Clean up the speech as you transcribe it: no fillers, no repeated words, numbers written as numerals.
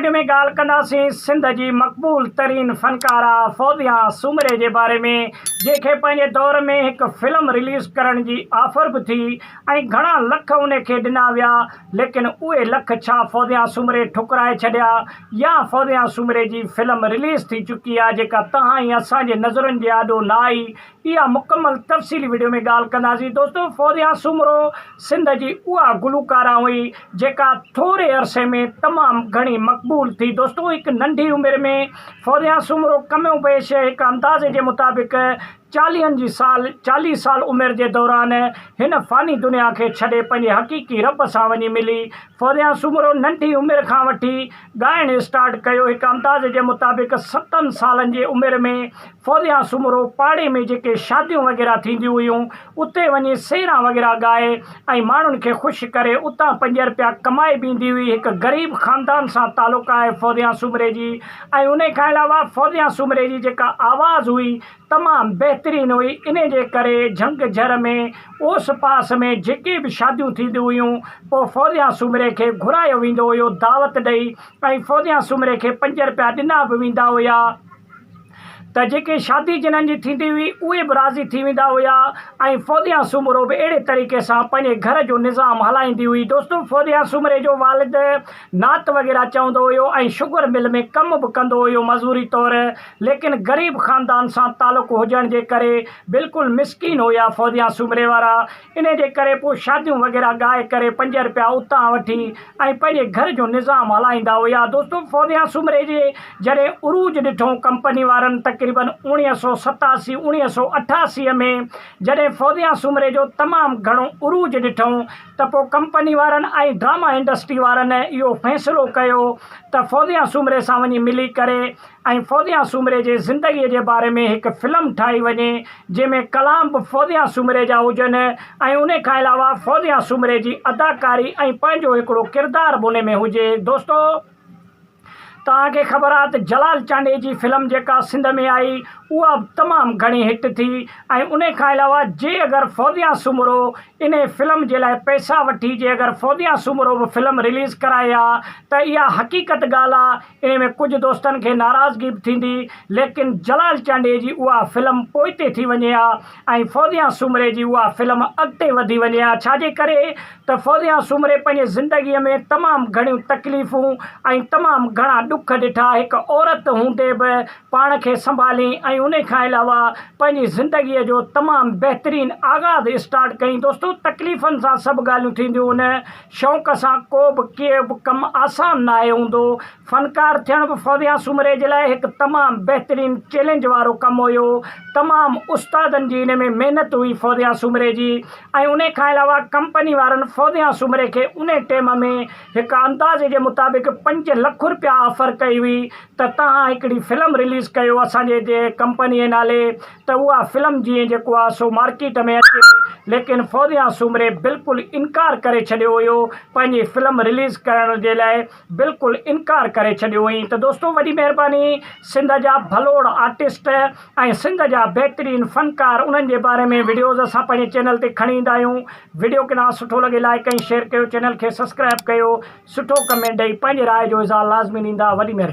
Video में गाल कंदासीं सिंध जी मक़बूल तरीन फ़नकारा फौजिया सूमरे जे बारे में, जंहिंखे पंहिंजे दौर में हिकु फ़िल्म रिलीज़ करण जी ऑफर भी थी ऐं घणा लख उन खे ॾिना विया, लेकिन उहे लख छा फौजिया सूमरे ठुकराए छॾिया या फौजिया सूमरे जी फ़िल्म रिलीज़ थी चुकी आहे जेका तव्हां ऐं असांजे नज़रुनि जे आॾो न आई। इहा मुकमल तफ़सीली वीडियो में ॻाल्हि कंदासीं। दोस्तों, फौजिया सूमरो सिंध जी उहा गुलकारा हुई जेका थोरे अरसे में तमामु घणी मक़बूल थी। दोस्तों, हिकु नंढी उमिरि में फौजिया सूमरो कमो पेश हिकु अंदाज़े जे मुताबिक़ 40 साल उमिरि जे दौरान हिन फ़ानी दुनिया खे छॾे पंहिंजे हक़ीक़ी रब सां वञी मिली। फौजिया सूमरो नंढी उमिरि खां वठी ॻाइणु स्टार्ट कयो। हिकु अंदाज़े जे मुताबिक़ 7 सालनि जी उमिरि में फौजिया सूमरो पाड़े में जेके शादियूं वग़ैरह थींदियूं हुयूं उते वञी सेरा वग़ैरह ॻाए ऐं माण्हुनि खे ख़ुशि करे उतां 5 रुपया कमाए बि ईंदी हुई। हिकु ग़रीब ख़ानदान सां तालुक़ु आहे फौजिया सूमरे जी। ऐं उन खां अलावा फौजिया सूमरे जी जेका आवाज़ हुई तमामु बहितरीनु हुई। इन जे करे झंग झर में ओस पास में जेके बि शादियूं थींदियूं हुयूं पोइ फौजिया सूमरे खे घुरायो वेंदो हुयो दावत ॾेई, ऐं फौजिया सूमरे खे 5 रुपया ॾिना बि वेंदा हुया त जेके शादी जिन्हनि जी थींदी हुई उहे बि राज़ी थी वेंदा हुया। ऐं फौजिया सूमरो बि अहिड़े तरीक़े सां पंहिंजे घर जो निज़ाम हलाईंदी हुई। दोस्तों, फौजिया सूमरे जो वालिद नात वग़ैरह चवंदो हुयो ऐं शुगर मिल में कमु बि कंदो हुयो मज़ूरी तौरु, लेकिन ग़रीब ख़ानदान सां तालुक़ु हुजण जे करे बिल्कुलु मिसकीन हुया फौजिया सूमरे वारा। इन जे करे पोइ शादियूं वग़ैरह ॻाए करे 5 रुपया उतां वठी ऐं पंहिंजे घर जो निज़ाम हलाईंदा हुया। दोस्तों, फौजिया सूमरे जे जॾहिं उरूज ॾिठो कंपनी वारनि तक़रीबन 1987 1988 में जॾहिं फौजिया सूमरे जो तमामु घणो उरूज ॾिठूं त पोइ कंपनी वारनि ऐं ड्रामा इंडस्ट्री वारनि इहो फ़ैसिलो कयो त फौजिया सूमरे सां वञी मिली करे ऐं फौजिया सूमरे जे ज़िंदगीअ जे बारे में हिकु फ़िल्म ठाही वञे जंहिंमें कलाम बि फौजिया सूमरे जा हुजनि ऐं उन खां अलावा फौजिया सूमरे जी अदाकारी ऐं पंहिंजो हिकिड़ो किरदारु बि उन में हुजे। दोस्तों, तव्हांखे ख़बर आहे त जलाल चांडे जी फ़िल्म जेका सिंध में आई उहा तमामु घणी हिट थी। ऐं उन खां अलावा जे अगरि फौजिया सूमरो इन फ़िल्म जे लाइ पैसा वठी जे अगरि फौजिया सूमरो बि फ़िल्म रिलीज़ कराए हा त इहा हक़ीक़त ॻाल्हि आहे। इन में कुझु दोस्तनि खे नाराज़गी बि थींदी, लेकिन जलाल चांडे जी उहा फ़िल्म पोइते थी वञे हा ऐं फौजिया सूमरे जी उहा फ़िल्म अॻिते वधी वञे हा। छाजे करे त फौजिया सूमरे पंहिंजे ज़िंदगीअ में तमामु घणियूं तकलीफ़ूं ऐं तमामु घणा ॾुख ॾिठा। हिकु औरत हूंदे बि पाण खे संभाली ऐं उन खां अलावा पंहिंजी ज़िंदगीअ जो तमामु बहितरीनु आगाज़ स्टार्ट कई। दोस्तों, तकलीफ़ुनि सां सभु ॻाल्हियूं थींदियूं आहिनि, शौक़ सां को बि के बि कमु आसान न आहे हूंदो। फ़नकार थियण बि फौजिया सूमरे जे लाइ हिकु तमामु बहितरीनु चैलेंज वारो कमु हुयो। तमामु उस्तादनि जी इन में महिनत हुई फौजिया सूमरे जी। ऐं उन खां अलावा कंपनी वारनि फौजिया सूमरे खे उन टाइम में हिकु अंदाज़े जे मुताबिक़ 5 लख रुपया ऑफर कई हुई त तव्हां हिकिड़ी फ़िल्म रिलीज़ कयो असांजे जे कंपनीअ नाले त उहा फ़िल्म जीअं जेको आहे सो मार्केट में अचे, लेकिन फौजिया सूमरे बिल्कुलु इनकार करे छॾियो हुयो, पंहिंजी फ़िल्म रिलीज़ करण जे लाइ बिल्कुलु इनकार करे छॾियो हुई। त दोस्तों, वॾी महिरबानी, सिंध जा भलोड़ आर्टिस्ट ऐं सिंध जा बहितरीनु फ़नकार उन्हनि जे बारे में वीडियोज़ असां पंहिंजे चैनल ते खणी ईंदा आहियूं। वीडियो के तव्हां सुठो लॻे लाइक ऐं शेयर कयो, चैनल खे सब्सक्राइब कयो, सुठो कमेंट ॾेई पंहिंजी राय जो इज़हार लाज़मी ॾींदा। वॾी महिरबानी।